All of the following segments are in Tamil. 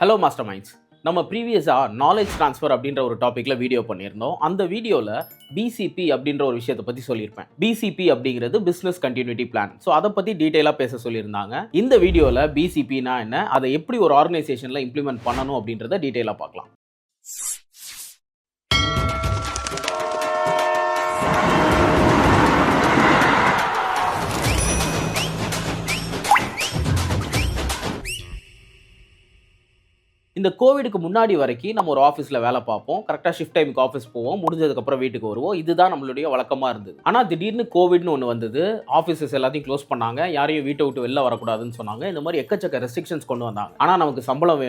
Hello master minds. நம்ம ப்ரீவியஸாக நாலேஜ் ட்ரான்ஸ்ஃபர் அப்படின்ற ஒரு டாப்பிக்கில் வீடியோ பண்ணியிருந்தோம். அந்த வீடியோவில் பிசிபி அப்படின்ற ஒரு விஷயத்தை பற்றி சொல்லியிருப்பேன். பிசிபி அப்படிங்கிறது பிஸ்னஸ் கண்டினியூட்டி பிளான். ஸோ அதை பற்றி டீட்டெயிலாக பேச சொல்லியிருந்தாங்க. இந்த வீடியோவில் பிசிபினா என்ன, அதை எப்படி ஒரு ஆர்கனைசேஷனில் இம்ப்ளிமெண்ட் பண்ணணும் அப்படின்றத டீட்டெயிலாக பார்க்கலாம். இந்த கோவிடுக்கு முன்னாடி வரைக்கும் நம்ம ஒரு ஆஃபீஸில் வேலை பார்ப்போம். கரெக்டாக ஷிஃப்ட் டைமுக்கு ஆஃபீஸ் போவோம், முடிஞ்சதுக்கப்புறம் வீட்டுக்கு வருவோம். இதுதான் நம்மளுடைய வழக்கமாக இருந்தது. ஆனால் திடீர்னு கோவிட்னு ஒன்று வந்தது. ஆஃபீஸஸ் எல்லாத்தையும் க்ளோஸ் பண்ணாங்க. யாரையும் வீட்டை விட்டு வெளில வரக்கூடாதுன்னு சொன்னாங்க. இந்த மாதிரி எக்கச்சக்க ரெஸ்ட்ரிக்ஷன்ஸ் கொண்டு வந்தாங்க. ஆனால் நமக்கு சம்பளம்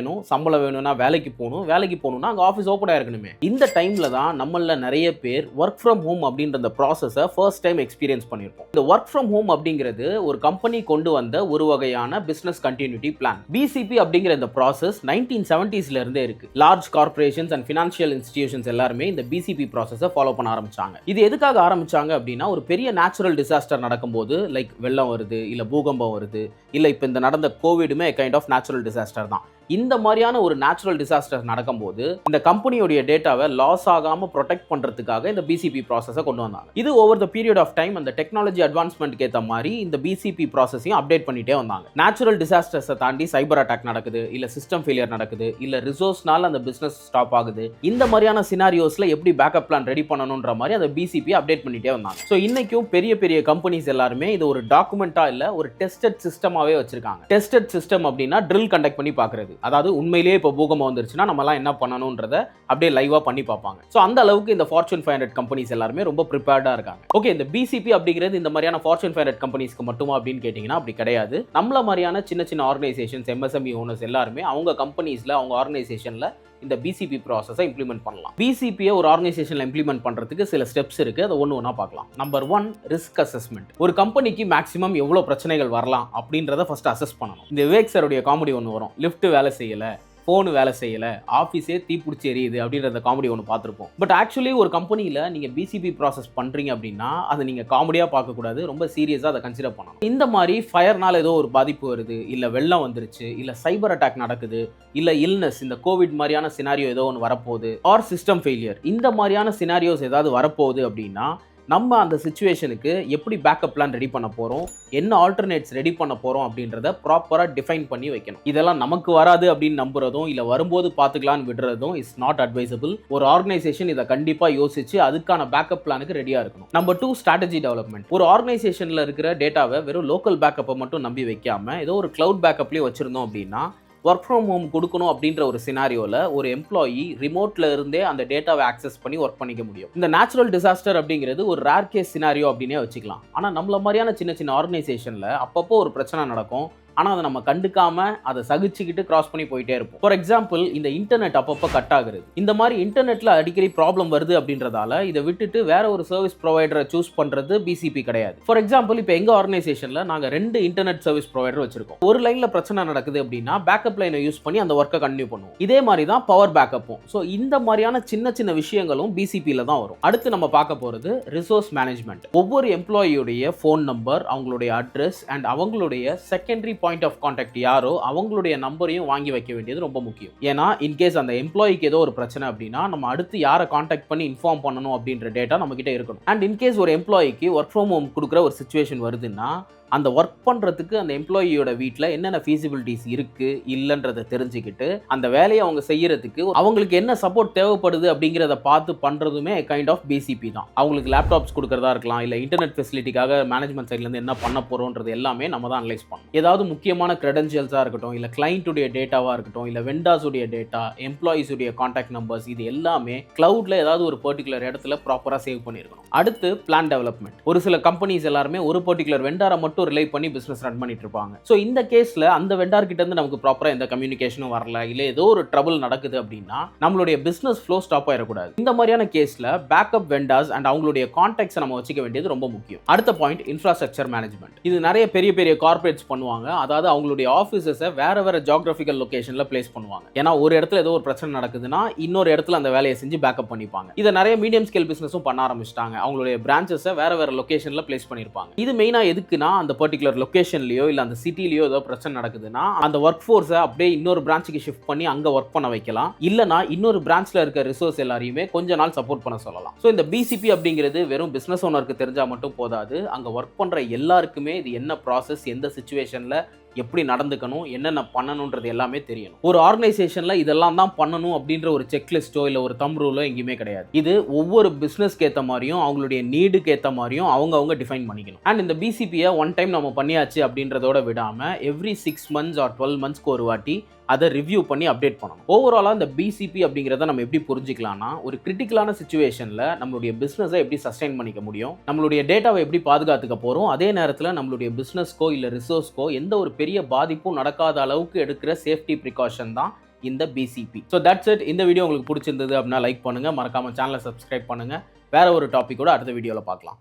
வேணும்னா வேலைக்கு போகணும்னா அங்கே ஆஃபீஸ் ஓப்பன் ஆயிருக்கணுமே. இந்த டைமில் தான் நம்மள நிறைய பேர் ஒர்க் ஃப்ரம் ஹோம் அப்படின்ற அந்த ப்ராசஸை ஃபர்ஸ்ட் டைம் எக்ஸ்பீரியன்ஸ் பண்ணியிருப்போம். இந்த ஒர்க் ஃப்ரம் ஹோம் அப்படிங்கிறது ஒரு கம்பெனி கொண்டு வந்த ஒரு வகையான பிஸ்னஸ் கண்டினியூட்டி பிளான். பிசிபி அப்படிங்கிற இந்த ப்ராசஸ் 1970s இருந்தே இருக்கு. Large corporations and financial institutions எல்லாருமே இந்த பிசிபி ப்ராசஸை ஃபாலோ பண்ண ஆரம்பிச்சாங்க. இது எதுக்காக ஆரம்பிச்சாங்க அப்படின்னா, ஒரு பெரிய நேச்சுரல் டிசாஸ்டர் நடக்கும்போது, லைக் வெள்ளம் வருது, இல்ல பூகம்பம் வருது, இல்ல இப்போ இந்த நடந்த கோவிடுமே கைண்ட் ஆஃப் நேச்சுரல் டிசாஸ்டர் தான். இந்த மாதிரியான ஒரு நேச்சுரல் டிசாஸ்டர் நடக்கும்போது இந்த கம்பெனியோட டேட்டாவை லாஸ் ஆகாம ப்ரொடெக்ட் பண்றதுக்காக இந்த பிசிபி ப்ராசஸை கொண்டு வந்தாங்க. இது over the period of time அந்த டெக்னாலஜி அட்வான்ஸ்மெண்ட்க்கு ஏற்ற மாதிரி இந்த பிசிபி ப்ராசஸையும் அப்டேட் பண்ணிட்டே வந்தாங்க. நேச்சுரல் டிசாஸ்டர்ஸை தாண்டி சைபர் அட்டாக் நடக்குது, இல்ல சிஸ்டம் ஃபெயிலியர் நடக்குது, இல்ல ரிசோர்ஸ்னால அந்த பிசினஸ் ஸ்டாப் ஆகுது. இந்த மாதிரியான சினாரியோஸ்ல எப்படி பேக்கப் பிளான் ரெடி பண்ணணும்ன்ற மாதிரி அந்த பிசிபி அப்டேட் பண்ணிட்டே வந்தாங்க. ஸோ இன்னைக்கும் பெரிய பெரிய கம்பெனிஸ் எல்லாருமே இது ஒரு டாக்குமெண்டா இல்ல ஒரு டெஸ்டட் சிஸ்டமாவே வச்சிருக்காங்க. டெஸ்டட் சிஸ்டம் அப்படின்னா ட்ரில் கண்டக்ட் பண்ணி பார்க்கறது. அதாவது உண்மையிலேயே இப்போ பூகம்பம் வந்துருச்சுன்னா நம்மலாம் என்ன பண்ணணும்ன்றத அப்படியே லைவா பண்ணி பார்ப்பாங்க. ஸோ அந்த அளவுக்கு இந்த ஃபார்ச்சூன் 500 கம்பெனிஸ் எல்லாருமே ரொம்ப ப்ரிப்பேர்டா இருக்காங்க. ஓகே, இந்த பிசிபி அப்படிங்கிறது இந்த மாதிரியான ஃபார்ச்சூன் 500 கம்பெனிஸ்க்கு மட்டுமா அப்படின்னு கேட்டீங்கன்னா அப்படி கிடையாது. நம்மள மாதிரியான சின்ன சின்ன ஆர்கனைசேஷன்ஸ், எம்எஸ்எம்இ ஓனர்ஸ் எல்லாருமே அவங்க கம்பெனிஸ்ல, அவங்க ஆர்கனைசேஷன்ல இந்த பிசிபி ப்ராசஸை இம்ப்ளிமெண்ட் பண்ணலாம். பிசிபியை ஒரு ஆர்கனைசேஷன்ல இம்ப்ளிமெண்ட் பண்றதுக்கு சில ஸ்டெப்ஸ் இருக்கு. அதை ஒண்ணா பார்க்கலாம். Number 1, risk assessment. ஒரு கம்பெனிக்கு மேக்ஸிமம் எவ்வளவு பிரச்சனைகள் வரலாம் அப்படின்றத ஃபர்ஸ்ட் அசஸ் பண்ணணும். இந்த விவேக் சாருடைய காமெடி ஒன்று வரும், லிஃப்ட் வேலை செய்யல, ஃபோன் வேலை செய்யல, ஆஃபீஸே தீப்பிடிச்சி எரியுது அப்படின்ற காமெடி ஒன்று பார்த்துருப்போம். பட் ஆக்சுவலி ஒரு கம்பெனியில் நீங்கள் பிசிபி ப்ராசஸ் பண்ணுறீங்க அப்படின்னா அதை நீங்கள் காமெடியாக பார்க்கக்கூடாது, ரொம்ப சீரியஸாக அதை கன்சிடர் பண்ணணும். இந்த மாதிரி ஃபயர்னால ஏதோ ஒரு பாதிப்பு வருது, இல்லை வெள்ளம் வந்துருச்சு, இல்லை சைபர் அட்டாக் நடக்குது, இல்லை இல்னஸ், இந்த கோவிட் மாதிரியான சினாரியோ ஏதோ ஒன்று வரப்போகுது, ஆர் சிஸ்டம் ஃபெயிலியர், இந்த மாதிரியான சினாரியோஸ் ஏதாவது வரப்போகுது அப்படின்னா நம்ம அந்த சிச்சுவேஷனுக்கு எப்படி பேக்கப் பிளான் ரெடி பண்ண போகிறோம், என்ன ஆல்டர்னேட்ஸ் ரெடி பண்ண போகிறோம் அப்படின்றத ப்ராப்பராக டிஃபைன் பண்ணி வைக்கணும். இதெல்லாம் நமக்கு வராது அப்படின்னு நம்புறதும் இல்லை வரும்போது பார்த்துக்கலான்னு விடுறதும் இஸ் நாட் அட்வைசபிள். ஒரு ஆர்கனைசேஷன் இதை கண்டிப்பாக யோசிச்சு அதுக்கான பேக்கப் பிளானுக்கு ரெடியாக இருக்கணும். Number 2, strategy development. ஒரு ஆர்கனைசேஷனில் இருக்கிற டேட்டாவை வெறும் லோக்கல் பேக்கப்பை மட்டும் நம்பி வைக்காம ஏதோ ஒரு கிளவுட் பேக்கப்லேயே வச்சிருந்தோம் அப்படின்னா ஒர்க் ஃப்ரம் ஹோம் கொடுக்கணும் அப்படின்ற ஒரு சினாரியோவில் ஒரு எம்ப்ளாயி ரிமோட்ல இருந்தே அந்த டேட்டாவை ஆக்சஸ் பண்ணி ஒர்க் பண்ணிக்க முடியும். இந்த நேச்சுரல் டிசாஸ்டர் அப்படிங்கிறது ஒரு ரேர் கேஸ் சினாரியோ அப்படின்னே வச்சுக்கலாம். ஆனால் நம்மள மாதிரியான சின்ன சின்ன ஆர்கனைசேஷனில் அப்பப்போ ஒரு பிரச்சனை நடக்கும். ஆனால் அதை நம்ம கண்டுக்காம அதை சகிச்சுக்கிட்டு கிராஸ் பண்ணி போயிட்டே இருப்போம். ஃபார் எக்ஸாம்பிள், இந்த இன்டர்நெட் அப்பப்போ கட் ஆகுது. இந்த மாதிரி இன்டர்நெட்ல அடிக்கடி ப்ராப்ளம் வருது அப்படின்றதால இதை விட்டுட்டு வேற ஒரு சர்வீஸ் ப்ரொவைடரை சூஸ் பண்றது பிசிபி கிடையாது. ஃபார் எக்ஸாம்பிள், இப்போ எங்க ஆர்கனைசேஷன்ல நாங்கள் 2 இன்டர்நெட் சர்வீஸ் ப்ரொவைடர் வச்சிருக்கோம். ஒரு லைன்ல பிரச்சனை நடக்குது அப்படின்னா பேக்கப் லைனை யூஸ் பண்ணி அந்த ஒர்க்கை கண்டினியூ பண்ணுவோம். இதே மாதிரி தான் பவர் பேக்கப்பும். ஸோ இந்த மாதிரியான சின்ன சின்ன விஷயங்களும் பிசிபியில் தான் வரும். அடுத்து நம்ம பார்க்க போறது ரிசோர்ஸ் மேனேஜ்மெண்ட். ஒவ்வொரு எம்ப்ளாயியோடைய ஃபோன் நம்பர், அவங்களுடைய அட்ரஸ் அண்ட் அவங்களுடைய செகண்டரி பாயிண்ட் ஆஃப் கான்டாக்ட் யாரோ அவங்களுடைய நம்பரையும் வாங்கி வைக்க வேண்டியது ரொம்ப முக்கியம். ஏன்னா இன்கேஸ் அந்த எம்ப்ளாய்க்கு ஏதோ ஒரு பிரச்சனை அப்படின்னா நம்ம அடுத்து யாரை கான்டாக்ட் பண்ணி இன்ஃபார்ம் பண்ணணும் அப்படின்ற டேட்டா நம்ம கிட்ட இருக்கணும். அண்ட் இன்கேஸ் ஒரு எம்ப்ளாய்க்கு ஒர்க் ஃப்ரம் ஹோம் கொடுக்குற ஒரு சிச்சுவேஷன் வருதுன்னா அந்த ஒர்க் பண்ணுறதுக்கு அந்த எம்ப்ளாயியோட வீட்டில் என்னென்ன ஃபீசிபிலிட்டிஸ் இருக்குது இல்லைன்றதை தெரிஞ்சுக்கிட்டு அந்த வேலையை அவங்க செய்யறதுக்கு அவங்களுக்கு என்ன சப்போர்ட் தேவைப்படுது அப்படிங்கிறத பார்த்து பண்ணுறதுமே கைண்ட் ஆஃப் பிசிபி தான். அவங்களுக்கு லேப்டாப்ஸ் கொடுக்குறதா இருக்கலாம், இல்லை இன்டர்நெட் ஃபெசிலிட்டிக்காக மேனேஜ்மெண்ட் சைட்லேருந்து என்ன பண்ண போகிறோன்றது எல்லாமே நம்ம தான் அனலைஸ் பண்ணணும். ஏதாவது முக்கியமான கிரெடென்ஷியல்ஸாக இருக்கட்டும், இல்லை கிளைண்ட்டுடைய டேட்டாவாக இருக்கட்டும், இல்லை வெண்டாஸுடைய டேட்டா, எம்ப்ளாயிஸுடைய கான்டாக்ட் நம்பர்ஸ், இது எல்லாமே கிளவுட்ல ஏதாவது ஒரு பர்டிகுலர் இடத்துல ப்ராப்பராக சேவ் பண்ணியிருக்கணும். அடுத்து பிளான் டெவலப்மெண்ட். ஒரு சில கம்பெனிஸ் எல்லாருமே ஒரு பர்டிகுலர் வெண்டாரை மட்டும் ரிலை பண்ணி பிசினஸ் ரன் பண்ணிட்டு இருப்பாங்க. சோ இந்த கேஸ்ல அந்த வெண்டார் கிட்ட இருந்து நமக்கு ப்ராப்பரா எந்த கம்யூனிகேஷனும் வரல, இல்ல ஏதோ ஒரு ட்ரபிள் நடக்குது அப்படின்னா நம்மளுடைய பிசினஸ் ஃப்ளோ ஸ்டாப் ஆயிடக்கூடாது. இந்த மாதிரியான கேஸ்ல பேக்கப் வெண்டார்ஸ் அண்ட் அவங்களுடைய கான்டாக்ட்ஸ் நம்ம வச்சுக்க வேண்டியது ரொம்ப முக்கியம். அடுத்த பாயிண்ட், இன்ஃப்ராஸ்ட்ரக்சர் மேனேஜ்மெண்ட். இது நிறைய பெரிய பெரிய கார்பரேட்ஸ் பண்ணுவாங்க. அதாவது அவங்களுடைய ஆஃபீஸஸை வேற ஜியோகிராபிக்கல் லொகேஷன்ல பிளேஸ் பண்ணுவாங்க. ஏன்னா ஒரு இடத்துல ஏதோ ஒரு பிரச்சனை நடக்குதுன்னா இன்னொரு இடத்துல அந்த வேலையை செஞ்சு பேக்கப் பண்ணிப்பாங்க. இதை நிறைய மீடியம் ஸ்கேல் பிசினஸும் பண்ண ஆரம்பிச்சிட்டாங்க. அவங்களுடைய பிரான்ச்சஸை வேற லொகேஷன்ல பிளேஸ் பண்ணிருப்பாங்க. இது மெயினா எதுக்குன்னா அந்த அந்த பர்டிகுலர் லொகேஷன்லயோ இல்ல அந்த சிட்டிலயோ ஏதோ பிரச்சனை நடக்குதுன்னா அந்த ஒர்க் ஃபோர்ஸை அப்படியே இன்னொரு பிரான்ச்சுக்கு ஷிஃப்ட் பண்ணி அங்க ஒர்க் பண்ண வைக்கலாம். இல்லனா இன்னொரு பிரான்ச்ல இருக்க ரிசோர்ஸ் எல்லாரையுமே கொஞ்ச நாள் சப்போர்ட் பண்ண சொல்லலாம். ஸோ இந்த பிசிபி அப்படிங்கிறது வெறும் பிசினஸ் ஓனருக்கு தெரிஞ்சா மட்டும் போதாது. அங்க ஒர்க் பண்ற எல்லாருக்குமே இது என்ன ப்ராசஸ், எந்த சிச்சுவேஷன்ல எப்படி நடந்துக்கணும், என்னென்ன பண்ணணும்ன்றது எல்லாமே தெரியணும். ஒரு ஆர்கனைசேஷன்ல இதெல்லாம் தான் பண்ணணும் அப்படின்ற ஒரு செக்லிஸ்டோ இல்ல ஒரு தம் ரூலோ எங்கேயுமே கிடையாது. இது ஒவ்வொரு பிசினஸ்க்கு ஏற்ற மாதிரியும் அவங்களுடைய நீடுக்கு ஏற்ற மாதிரியும் அவங்க டிஃபைன் பண்ணிக்கணும். அண்ட் இந்த பிசிபியை ஒன் டைம் நம்ம பண்ணியாச்சு அப்படின்றதோட விடாம எவ்ரி 6 months ஆர் 12 monthsக்கு ஒரு வாட்டி அதை ரிவ்யூ பண்ணி அப்டேட் பண்ணணும். ஓவராலாக இந்த பிசிபி அப்படிங்கிறத நம்ம எப்படி புரிஞ்சிக்கலாம்னா, ஒரு கிரிட்டிக்கலான சிச்சுவேஷனில் நம்மளுடைய பிஸ்னஸை எப்படி சஸ்டைன் பண்ணிக்க முடியும், நம்மளுடைய டேட்டாவை எப்படி பாதுகாத்துக்க போகிறோம், அதே நேரத்தில் நம்மளுடைய பிஸ்னஸ்க்கோ இல்லை ரிசோர்ஸ்க்கோ எந்த ஒரு பெரிய பாதிப்பும் நடக்காத அளவுக்கு எடுக்கிற சேஃப்டி ப்ரிகாஷன் தான் இந்த பிசிபி. So that's it. இந்த வீடியோ உங்களுக்கு பிடிச்சிருந்தது அப்படின்னா லைக் பண்ணுங்கள், மறக்காமல் சேனலை சப்ஸ்கிரைப் பண்ணுங்கள். வேற ஒரு டாப்பிக்கோட அடுத்த வீடியோவில் பார்க்கலாம்.